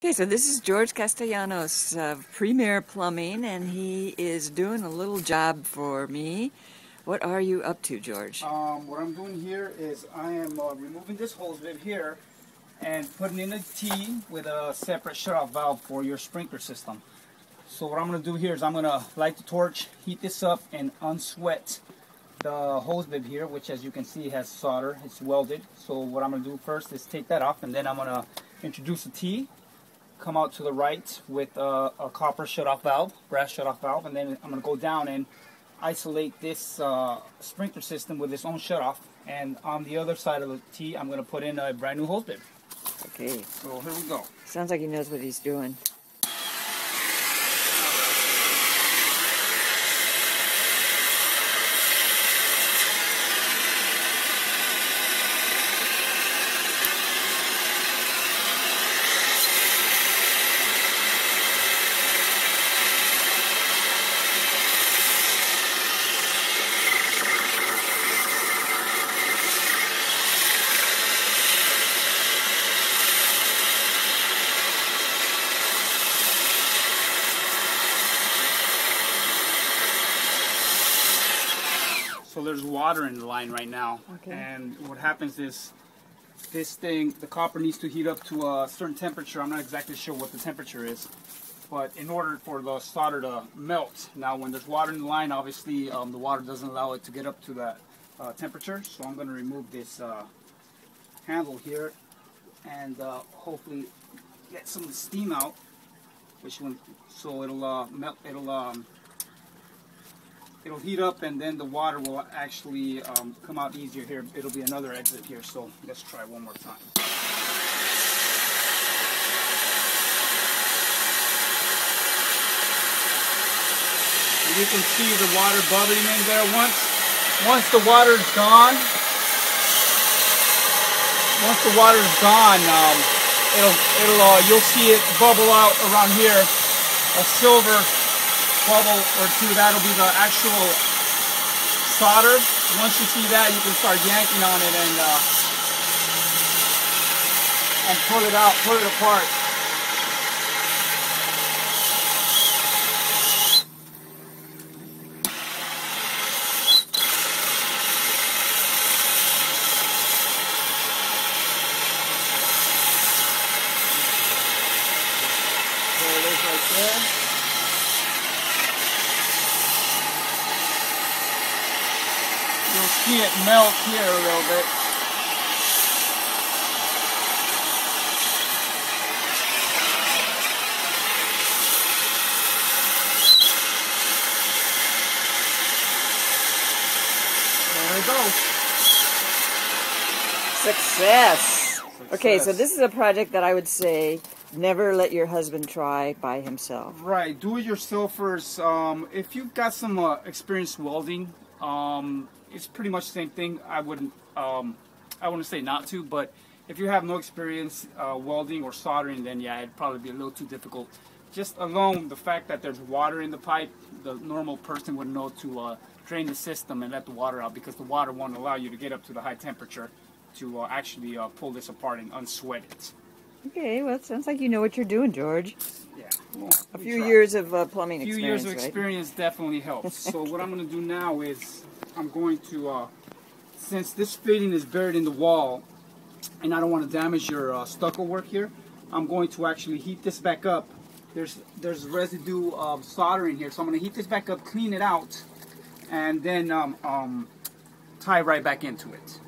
Okay, so this is George Castellanos of Premier Plumbing, and he is doing a little job for me. What are you up to, George? What I'm doing here is I am removing this hose bib here and putting in a T with a separate shutoff valve for your sprinkler system. So what I'm going to do here is I'm going to light the torch, heat this up, and unsweat the hose bib here, which as you can see has solder. It's welded. So what I'm going to do first is take that off, and then I'm going to introduce a T, come out to the right with a copper shutoff valve, brass shutoff valve, and then I'm going to go down and isolate this sprinkler system with its own shutoff. And on the other side of the T, I'm going to put in a brand new hose bib. Okay. So here we go. Sounds like he knows what he's doing. So there's water in the line right now, okay. And what happens is this thing, the copper needs to heat up to a certain temperature. I'm not exactly sure what the temperature is, but in order for the solder to melt. Now when there's water in the line, obviously the water doesn't allow it to get up to that temperature, so I'm going to remove this handle here and hopefully get some of the steam out, so it'll melt, it'll heat up, and then the water will actually come out easier here. It'll be another exit here, so let's try one more time. And you can see the water bubbling in there. Once the water's gone, you'll see it bubble out around here, a silver bubble or two. That'll be the actual solder. Once you see that, you can start yanking on it and pull it out, pull it apart. There it is right there. You'll see it melt here a little bit. There we go. Success! Okay, so this is a project that I would say never let your husband try by himself. Right, do-it-yourselfers. If you've got some experience welding, it's pretty much the same thing. I wouldn't say not to, but if you have no experience welding or soldering, then yeah, it'd probably be a little too difficult. Just alone the fact that there's water in the pipe, the normal person would know to drain the system and let the water out, because the water won't allow you to get up to the high temperature to actually pull this apart and unsweat it. Okay, well, it sounds like you know what you're doing, George. Yeah. Well, a few years of plumbing experience, A few years of right? experience definitely helps. So what I'm going to do now is I'm going to, since this fitting is buried in the wall, and I don't want to damage your stucco work here, I'm going to actually heat this back up. There's residue of solder in here, so I'm going to heat this back up, clean it out, and then tie right back into it.